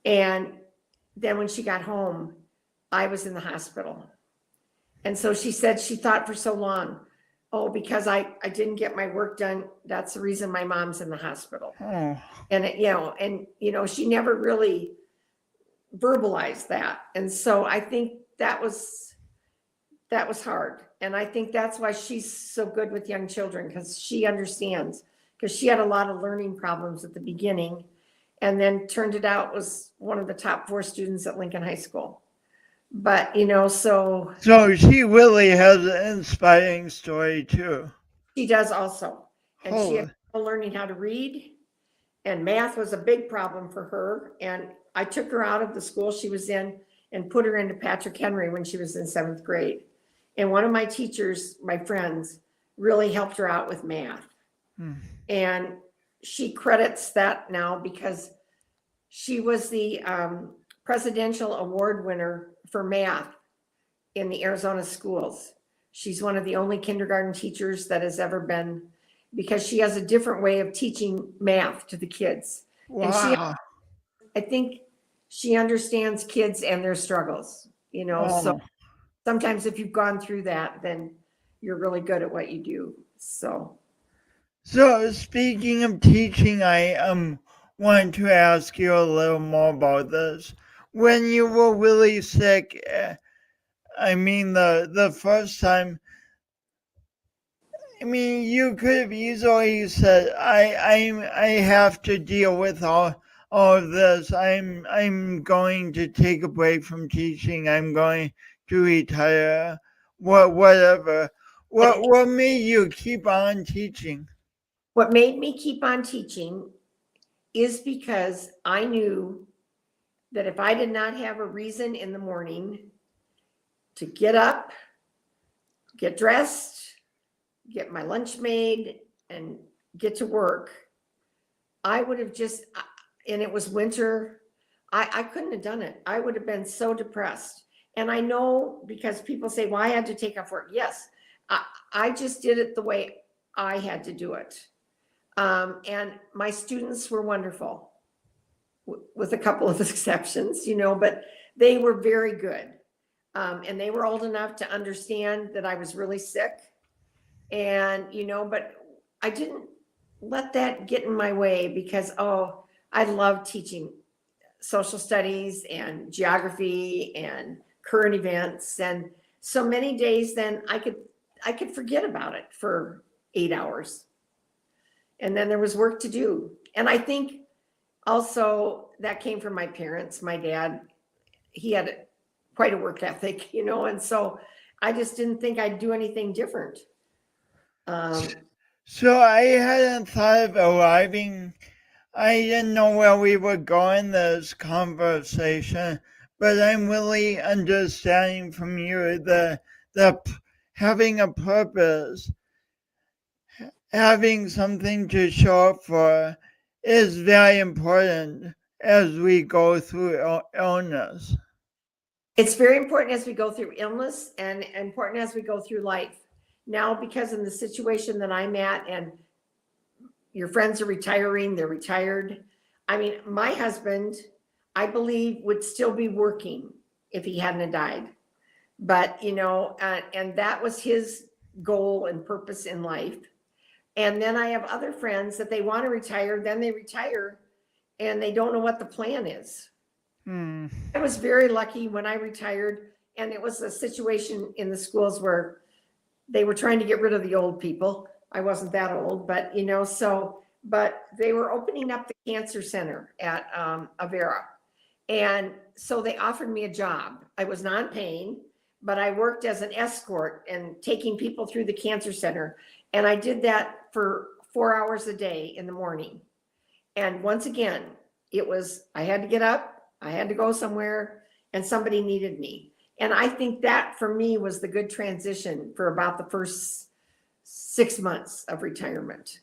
And then when she got home, I was in the hospital. And so she said she thought for so long, oh, because I didn't get my work done, that's the reason my mom's in the hospital. Oh. And she never really verbalized that. And so I think that was hard. And I think that's why she's so good with young children, because she understands, because she had a lot of learning problems at the beginning, and then turned it out was one of the top 4 students at Lincoln High School. But, so she really has an inspiring story too. She does also. And she had learning how to read, and math was a big problem for her. And I took her out of the school she was in and put her into Patrick Henry when she was in 7th grade. And one of my teachers, my friends, really helped her out with math. And she credits that now because she was the presidential award winner for math in the Arizona schools. She's one of the only kindergarten teachers that has ever been, because she has a different way of teaching math to the kids. Wow. And I think she understands kids and their struggles, Wow. So sometimes if you've gone through that, then you're really good at what you do. So speaking of teaching, I wanted to ask you a little more about this. When you were really sick, I mean, the first time, I mean, you could have easily said, I have to deal with all of this. I'm going to take a break from teaching. I'm going to retire. Whatever. What made you keep on teaching? What made me keep on teaching is because I knew that if I did not have a reason in the morning to get up, get dressed, get my lunch made, and get to work, I would have just, and it was winter, I couldn't have done it. I would have been so depressed. And I know, because people say, well, I had to take off work. Yes, I just did it the way I had to do it. And my students were wonderful, with a couple of exceptions, but they were very good. And they were old enough to understand that I was really sick. And, but I didn't let that get in my way, because, I love teaching social studies and geography and current events. And so many days then I could forget about it for 8 hours. And then there was work to do. And I think also that came from my parents. My dad, he had quite a work ethic, and so I just didn't think I'd do anything different. So I hadn't thought of arriving. I didn't know where we were going this conversation, but I'm really understanding from you the having a purpose, having something to show up for is very important as we go through illness. It's very important as we go through illness, and important as we go through life. Now, because in the situation that I'm at, and your friends are retiring, they're retired. I mean, my husband, I believe, would still be working if he hadn't died. But, and that was his goal and purpose in life. And then I have other friends that they want to retire, then they retire and they don't know what the plan is. I was very lucky when I retired, and it was a situation in the schools where they were trying to get rid of the old people. I wasn't that old, but but they were opening up the cancer center at Avera. And so they offered me a job. I was non-paying, but I worked as an escort and taking people through the cancer center. And I did that for 4 hours a day in the morning. And once again, I had to get up, I had to go somewhere, and somebody needed me. And I think that for me was the good transition for about the first 6 months of retirement.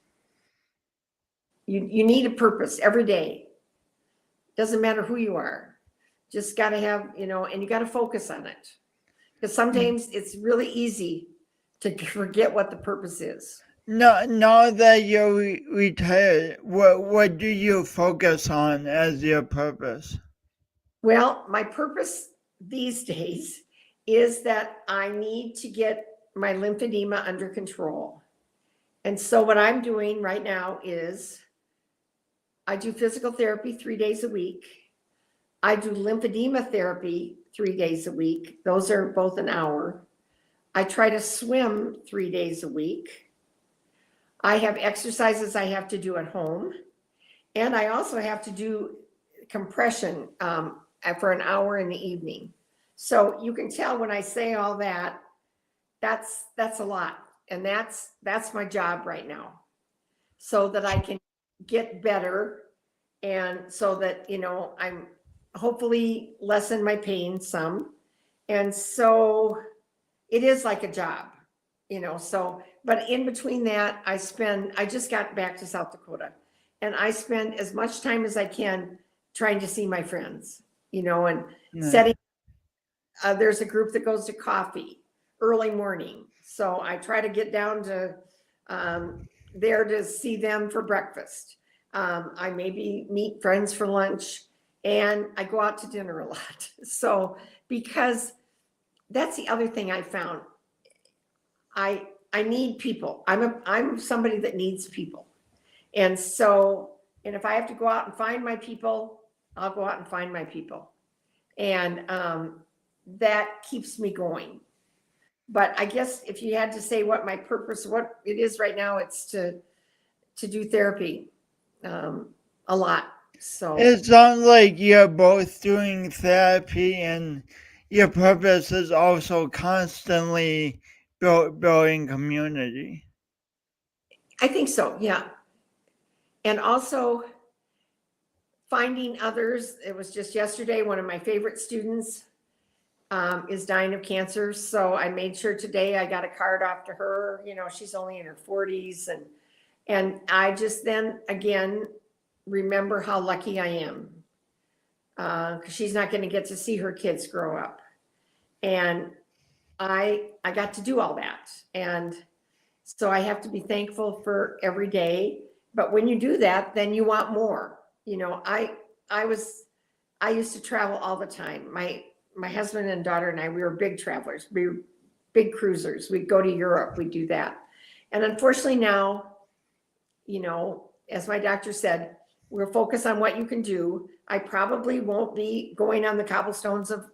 You need a purpose every day. Doesn't matter who you are. Just got to have, and you got to focus on it. Because sometimes it's really easy to forget what the purpose is. No, now that you're retired, what do you focus on as your purpose? Well, my purpose these days is that I need to get my lymphedema under control. And so what I'm doing right now is I do physical therapy 3 days a week. I do lymphedema therapy 3 days a week. Those are both an hour. I try to swim 3 days a week. I have exercises I have to do at home. And I also have to do compression for an hour in the evening. So you can tell when I say all that, that's a lot. And that's my job right now, so that I can get better, and so that, I'm hopefully lessen my pain some. And so it is like a job, but in between that, I just got back to South Dakota, and I spend as much time as I can trying to see my friends, and setting, there's a group that goes to coffee early morning. So I try to get down to there to see them for breakfast. I maybe meet friends for lunch, and I go out to dinner a lot. So, because that's the other thing I found. I need people. I'm somebody that needs people. And so, and if I have to go out and find my people, I'll go out and find my people. And that keeps me going. But I guess if you had to say what my purpose, what it is right now, it's to do therapy a lot. So it sounds like you're both doing therapy, and your purpose is also constantly building community. I think so, yeah. And also finding others. It was just yesterday, one of my favorite students is dying of cancer. So I made sure today I got a card off to her. She's only in her 40s. And I just then again remember how lucky I am. Because she's not going to get to see her kids grow up. And I got to do all that. And so I have to be thankful for every day. But when you do that, then you want more. I used to travel all the time. My husband and daughter and I, we were big travelers. We were big cruisers. We'd go to Europe. We'd do that. And unfortunately now, as my doctor said, we're focused on what you can do. I probably won't be going on the cobblestones of,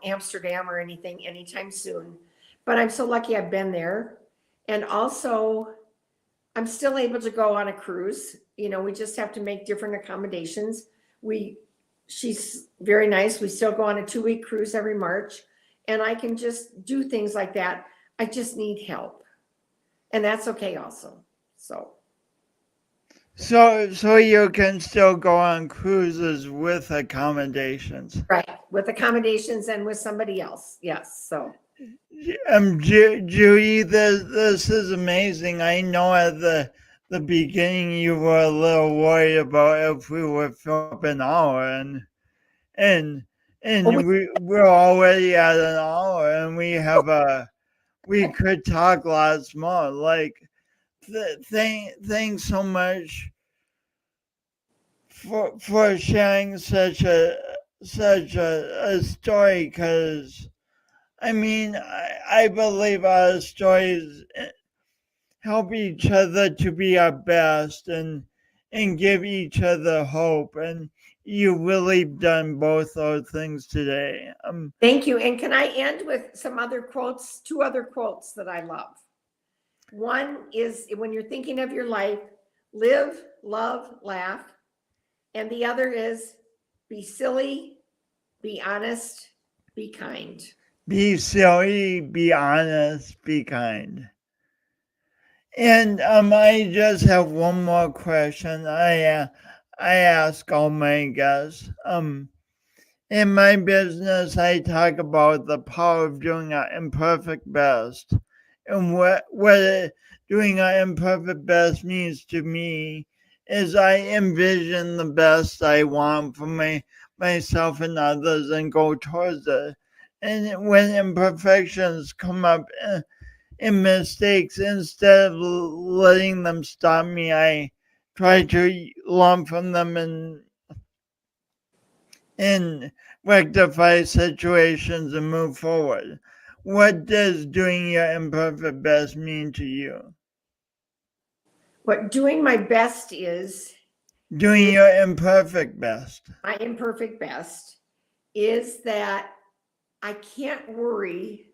Amsterdam or anything anytime soon. But I'm so lucky I've been there. And also, I'm still able to go on a cruise. We just have to make different accommodations. She's very nice. We still go on a 2-week cruise every March, and I can just do things like that. I just need help, and that's okay also. So you can still go on cruises with accommodations. Right, with accommodations and with somebody else. Yes. So. Judy, this is amazing. I know at the beginning you were a little worried about if we would fill up an hour, and we're already at an hour, and we could talk lots more. Like, thanks so much for sharing such a story, because I mean, I believe our stories help each other to be our best and give each other hope. And you really done both those things today. Thank you. And can I end with some other quotes, two other quotes that I love? One is, when you're thinking of your life, live, love, laugh. And the other is, be silly, be honest, be kind. Be silly, be honest, be kind. And I just have one more question. I ask all my guests. In my business, I talk about the power of doing our imperfect best, and what doing our imperfect best means to me is I envision the best I want for myself and others and go towards it. And when imperfections come up in mistakes, instead of letting them stop me, I try to learn from them and rectify situations and move forward. What does doing your imperfect best mean to you? What doing my best is, Doing your imperfect best. my imperfect best, is that I can't worry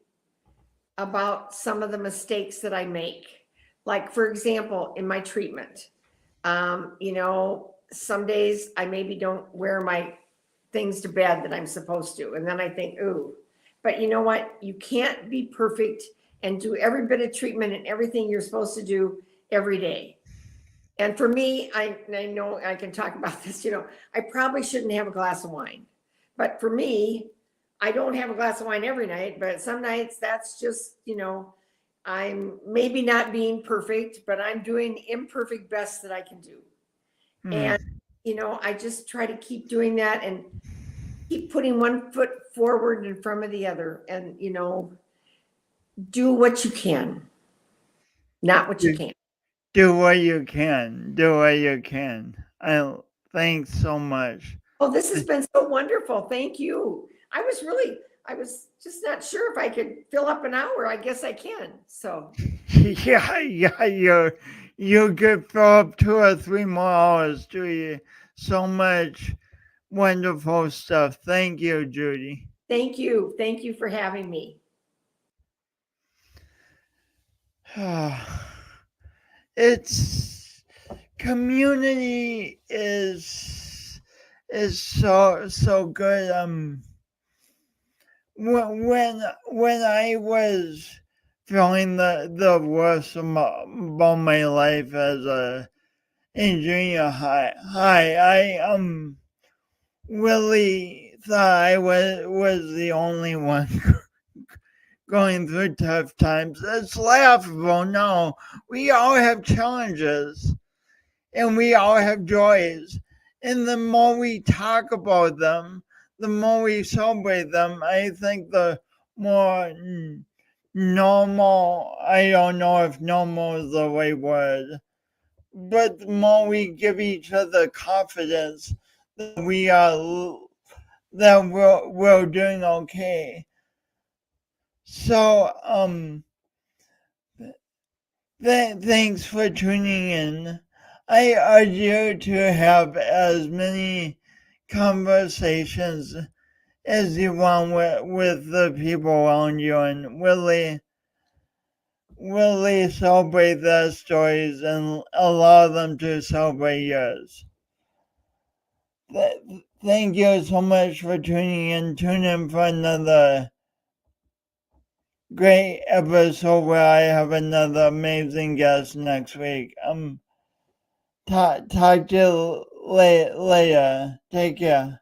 about some of the mistakes that I make. Like, for example, in my treatment, some days I maybe don't wear my things to bed that I'm supposed to. And then I think, ooh, but you know what? You can't be perfect and do every bit of treatment and everything you're supposed to do every day. And for me, I know I can talk about this, I probably shouldn't have a glass of wine. But for me, I don't have a glass of wine every night, but some nights that's just, I'm maybe not being perfect, but I'm doing the imperfect best that I can do. And, I just try to keep doing that and keep putting one foot forward in front of the other and, do what you can, not what you can't. Do what you can. Do what you can. Thanks so much. Oh, this has been so wonderful. Thank you. I was just not sure if I could fill up an hour. I guess I can. So Yeah, you could fill up 2 or 3 more hours, do you? So much wonderful stuff. Thank you, Judy. Thank you. Thank you for having me. It's community is so good. When I was feeling the worst about my life as in junior high, I really thought I was the only one going through tough times. It's laughable. No, we all have challenges and we all have joys. And the more we talk about them, the more we celebrate them, I think the more normal, I don't know if normal is the right word, but the more we give each other confidence that we're doing okay. So, thanks for tuning in. I urge you to have as many conversations as you want with the people around you and really celebrate their stories and allow them to celebrate yours. Thank you so much for tuning in. Tune in for another great episode where I have another amazing guest next week. Talk to you later. Take care.